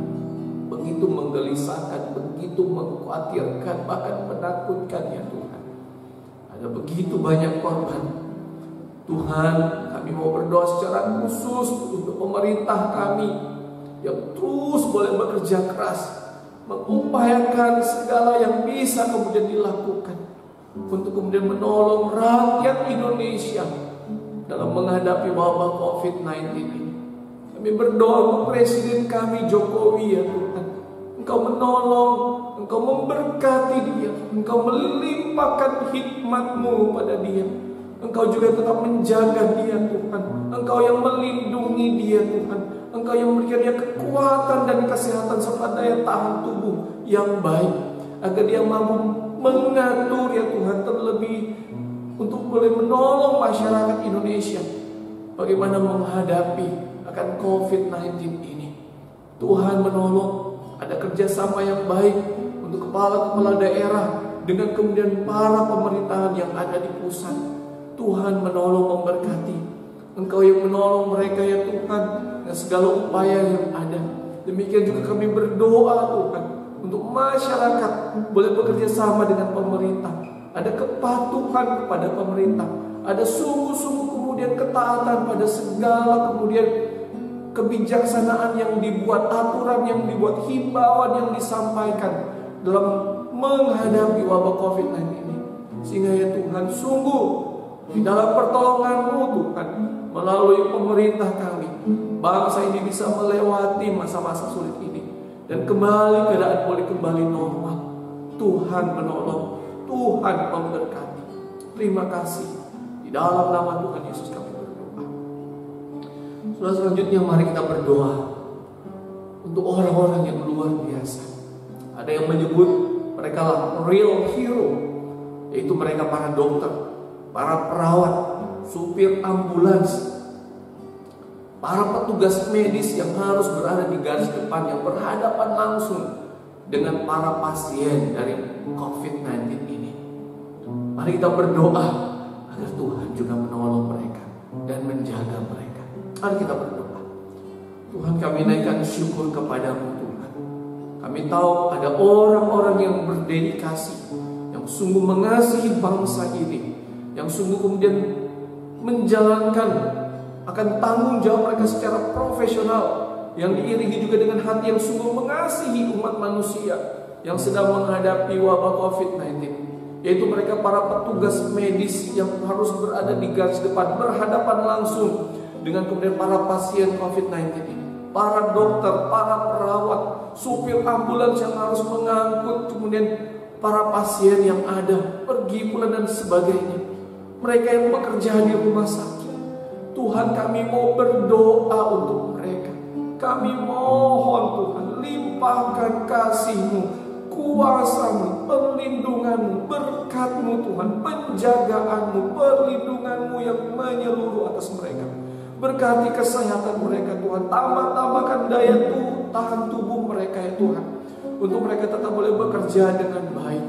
begitu menggelisahkan, begitu mengkhawatirkan, bahkan menakutkan ya Tuhan. Ada begitu banyak korban. Tuhan, kami mau berdoa secara khusus untuk pemerintah kami yang terus boleh bekerja keras, mengupayakan segala yang bisa kemudian dilakukan untuk kemudian menolong rakyat Indonesia dalam menghadapi wabah COVID-19 ini. Kami berdoa untuk Presiden kami Jokowi ya Tuhan. Engkau menolong, Engkau memberkati dia, Engkau melimpahkan hikmat-Mu pada dia. Engkau juga tetap menjaga dia Tuhan. Engkau yang melindungi dia Tuhan. Engkau yang memberikan dia kekuatan dan kesehatan serta daya tahan tubuh yang baik, agar dia mampu mengatur ya Tuhan, terlebih untuk boleh menolong masyarakat Indonesia bagaimana menghadapi akan COVID-19 ini. Tuhan menolong, ada kerjasama yang baik untuk kepala-kepala daerah dengan kemudian para pemerintahan yang ada di pusat. Tuhan menolong, memberkati. Engkau yang menolong mereka ya Tuhan dengan segala upaya yang ada. Demikian juga kami berdoa Tuhan untuk masyarakat boleh bekerja sama dengan pemerintah. Ada kepatuhan kepada pemerintah, ada sungguh-sungguh kemudian ketaatan pada segala kemudian kebijaksanaan yang dibuat, aturan yang dibuat, himbauan yang disampaikan dalam menghadapi wabah COVID-19 ini. Sehingga ya Tuhan, sungguh di dalam pertolongan-Mu Tuhan, melalui pemerintah kami, bangsa ini bisa melewati masa-masa sulit ini dan kembali keadaan boleh kembali normal. Tuhan menolong, Tuhan memberkati. Terima kasih. Di dalam nama Tuhan Yesus kami berdoa. Saudara, selanjutnya mari kita berdoa untuk orang-orang yang luar biasa. Ada yang menyebut mereka lah real hero, yaitu mereka para dokter, para perawat, supir ambulans, para petugas medis yang harus berada di garis depan, yang berhadapan langsung dengan para pasien dari COVID-19 ini. Mari kita berdoa agar Tuhan juga menolong mereka dan menjaga mereka. Mari kita berdoa. Tuhan, kami naikkan syukur kepadamu Tuhan. Kami tahu ada orang-orang yang berdedikasi, yang sungguh mengasihi bangsa ini, yang sungguh kemudian menjalankan akan tanggung jawab mereka secara profesional, yang diiringi juga dengan hati yang sungguh mengasihi umat manusia yang sedang menghadapi wabah COVID-19, yaitu mereka para petugas medis yang harus berada di garis depan, berhadapan langsung dengan kemudian para pasien COVID-19 ini, para dokter, para perawat, supir ambulans yang harus mengangkut kemudian para pasien yang ada pergi pula dan sebagainya, mereka yang bekerja di rumah sakit. Tuhan, kami mau berdoa untuk mereka. Kami mohon Tuhan, limpahkan kasih-Mu, kuasa-Mu, perlindungan-Mu, berkat-Mu Tuhan, penjagaan-Mu, perlindungan-Mu yang menyeluruh atas mereka. Berkati kesehatan mereka Tuhan, tambahkan daya tahan tubuh mereka ya Tuhan, untuk mereka tetap boleh bekerja dengan baik.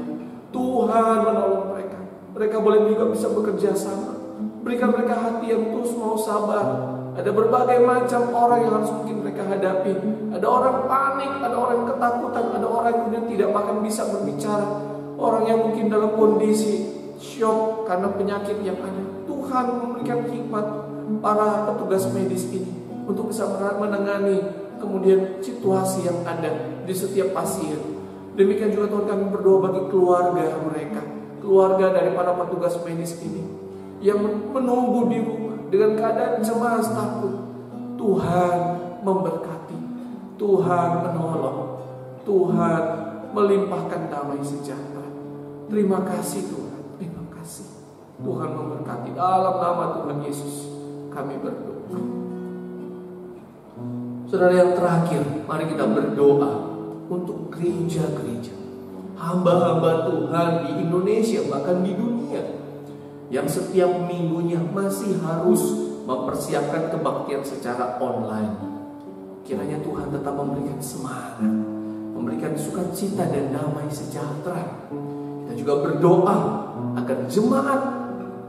Tuhan menolong mereka, mereka boleh juga bisa bekerja sama. Berikan mereka hati yang terus mau sabar. Ada berbagai macam orang yang harus mungkin mereka hadapi. Ada orang panik, ada orang ketakutan, ada orang yang kemudian tidak bahkan bisa berbicara, orang yang mungkin dalam kondisi syok karena penyakit yang ada. Tuhan memberikan hikmat para petugas medis ini untuk bisa menangani kemudian situasi yang ada di setiap pasien. Demikian juga Tuhan, kami berdoa bagi keluarga mereka, keluarga dari para petugas medis ini yang menunggu di rumah dengan keadaan cemas takut. Tuhan memberkati, Tuhan menolong, Tuhan melimpahkan damai sejahtera. Terima kasih Tuhan, terima kasih. Tuhan memberkati. Dalam nama Tuhan Yesus kami berdoa. Saudara, yang terakhir, mari kita berdoa untuk gereja-gereja, hamba-hamba Tuhan di Indonesia bahkan di dunia, yang setiap minggunya masih harus mempersiapkan kebaktian secara online. Kiranya Tuhan tetap memberikan semangat, memberikan sukacita dan damai sejahtera. Kita juga berdoa agar jemaat,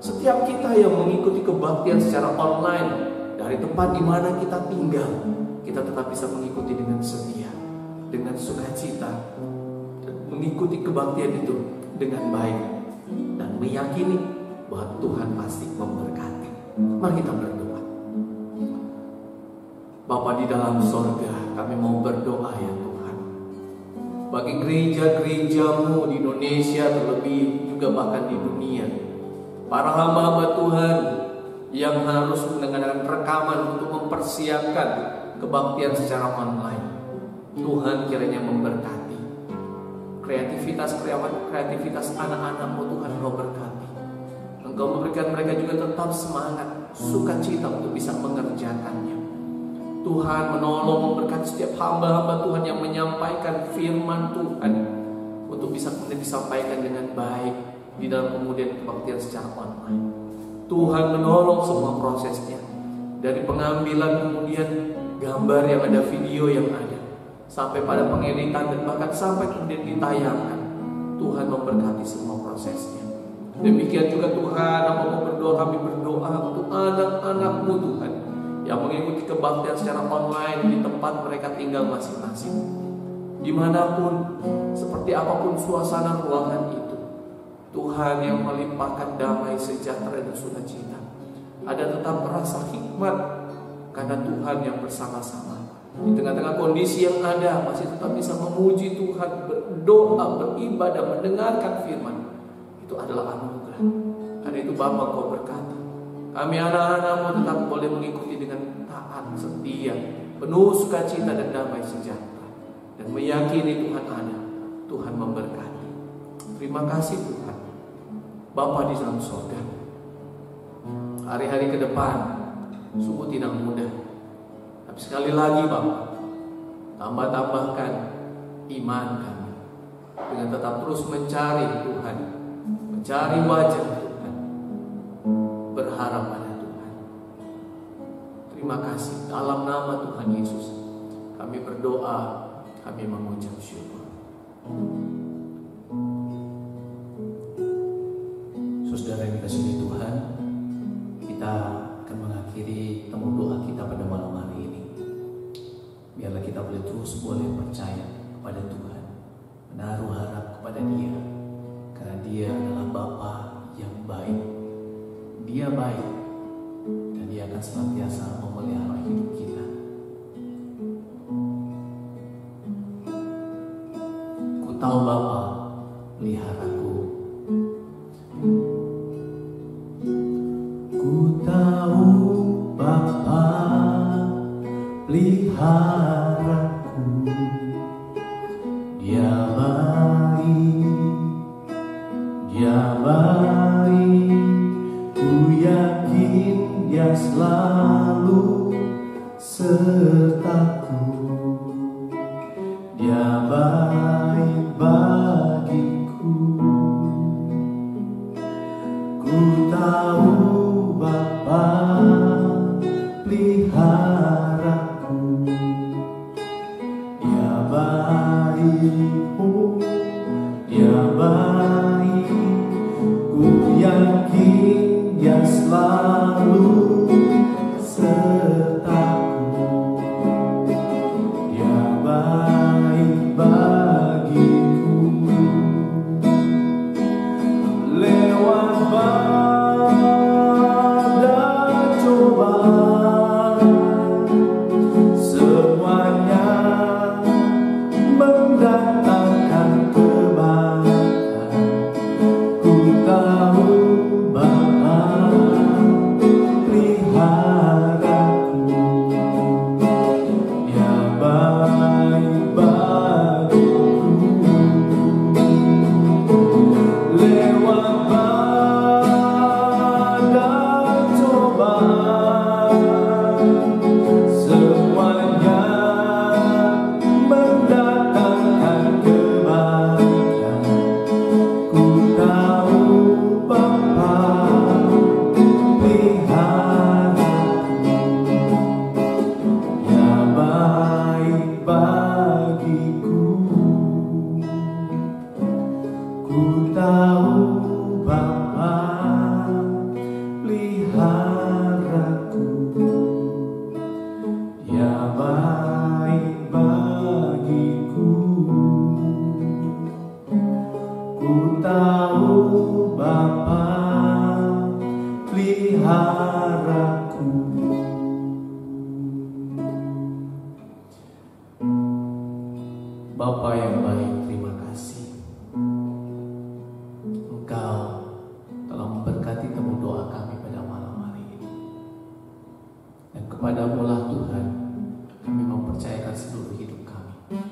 setiap kita yang mengikuti kebaktian secara online dari tempat di mana kita tinggal, kita tetap bisa mengikuti dengan setia, dengan sukacita, dan mengikuti kebaktian itu dengan baik, dan meyakini bahwa Tuhan pasti memberkati. Mari kita berdoa. Bapa di dalam sorga, kami mau berdoa ya Tuhan, bagi gereja-gereja-Mu di Indonesia, terlebih juga bahkan di dunia, para hamba-hamba Tuhan yang harus mendengarkan rekaman untuk mempersiapkan kebaktian secara online. Tuhan kiranya memberkati kreativitas anak-anak-Mu Tuhan, Engkau berkati. Engkau memberikan mereka juga tetap semangat, sukacita untuk bisa mengerjakannya. Tuhan menolong, memberkati setiap hamba-hamba Tuhan yang menyampaikan firman Tuhan untuk bisa kemudian disampaikan dengan baik di dalam kemudian kebaktian secara online. Tuhan menolong semua prosesnya, dari pengambilan kemudian gambar yang ada, video yang ada, sampai pada pengeditan dan bahkan sampai kemudian ditayangkan. Tuhan memberkati semua prosesnya. Demikian juga Tuhan, mau berdoa, kami berdoa untuk anak-anak-Mu Tuhan yang mengikuti kebaktian secara online di tempat mereka tinggal masing-masing. Dimanapun, seperti apapun suasana ruangan itu, Tuhan yang melimpahkan damai sejahtera dan sukacita. Ada tetap rasa hikmat karena Tuhan yang bersama-sama. Di tengah-tengah kondisi yang ada, masih tetap bisa memuji Tuhan, berdoa, beribadah, mendengarkan firman. Itu adalah anugerah. Karena itu Bapa, Kau berkati, Kami anak-anak-Mu tetap boleh mengikuti dengan taat, setia, penuh sukacita dan damai sejahtera, dan meyakini Tuhan ada, Tuhan memberkati. Terima kasih Tuhan, Bapa di dalam surga. Hari-hari ke depan sungguh tidak mudah, tapi sekali lagi Bapa, tambah-tambahkan iman kami dengan tetap terus mencari Tuhan, mencari wajah Tuhan, berharap pada Tuhan. Terima kasih, dalam nama Tuhan Yesus kami berdoa, kami mengucap syukur. Saudara yang dikasihi Tuhan, kita akan mengakhiri temu doa kita pada malam hari ini. Biarlah kita boleh terus percaya kepada Tuhan, menaruh harap kepada Dia, karena Dia adalah Bapa yang baik. Dia baik, dan Dia akan senantiasa memelihara hidup kita. Ku tahu Bapa peliharaku. Ku tahu Bapa peliharaku. Dia baik, ku yakin Dia selalu sertaku. Dia baik bagiku. Ku tahu Bapa peliharaku. Dia baik, oh, Dia baik, ku yakin Dia selalu sertaku. Dia baik bagiku. Lewat badai cobaan, semuanya mendatangkan kebaikan. Ku tahu Bapa peliharaku. Dia baik bagiku. Lewat badai cobaan, semuanya mendatangkan kebaikan. Ku tahu Bapa peliharaku. Dia baik bagiku. Ku tahu Bapa peliharaku. Dia baik bagiku. Ku tahu Bapa peliharaku. Bapa yang baik, terima kasih. Engkau telah memberkati temu doa kami pada malam hari ini. Dan kepadamu lah Tuhan, kami mempercayakan seluruh hidup kami.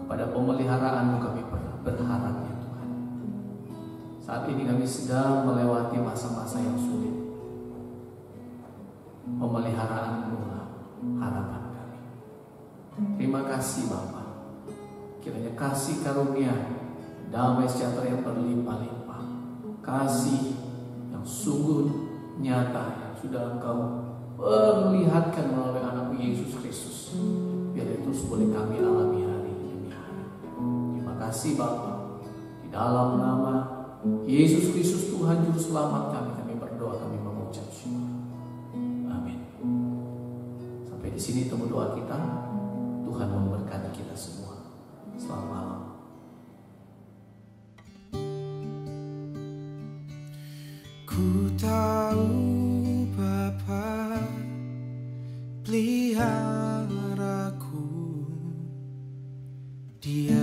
Kepada pemeliharaan-Mu kami berharap ya Tuhan. Saat ini kami sedang melewati masa-masa yang sulit. Pemeliharaan-Mu lah harapan kami. Terima kasih Bapa. Kiranya kasih karunia, damai sejahtera yang berlimpah-limpah, kasih yang sungguh nyata yang sudah Engkau perlihatkan melalui anak Yesus Kristus, biar itu boleh kami alami hari demi hari. Terima kasih Bapa. Di dalam nama Yesus Kristus Tuhan Juru Selamat kami berdoa, kami mengucap syukur. Amin. Sampai di sini temu doa kita. Tuhan memberkati kita semua. Selamat malam. Ku tahu Bapa peliharaku. Dia